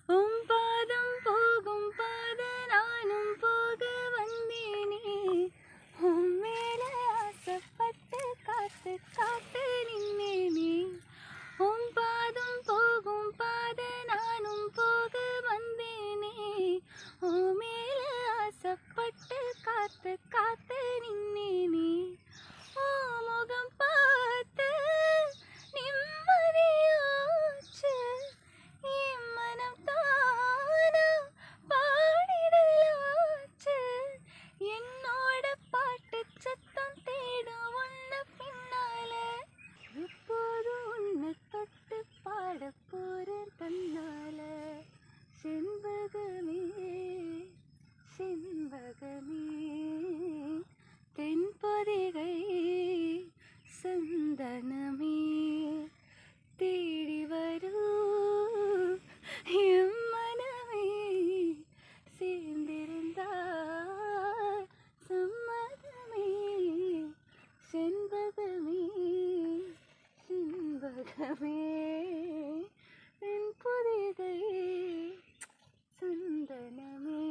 உம் பாதம் போகும் பாத நானும் போக வந்தேனே உன் மேல ஆசைப்பட்டு காத்து காத்து நின்னேனே உம் பாதம் போகும் பாத நானும் போக வந்தேனே உன் மேல ஆசைப்பட்டு காத்து காத்து நின்னேனே முகம் பார்த்து நிம்மதியாச்சு என் மனம் தானா பாடிடலாச்சு என்னோட பாட்டு சத்தம் தேடும் உன்ன பின்னால எப்போதும் உன்னை தொட்டு பாட போறேன் தன்னால செண்பகமே செண்பகமே தென்பொதிகை சந்தனமே தேடி வரும் என் மனமே சேர்ந்திருந்தால் சம்மதமே செண்பகமே செண்பகமே தென்பொதிகை சந்தனமே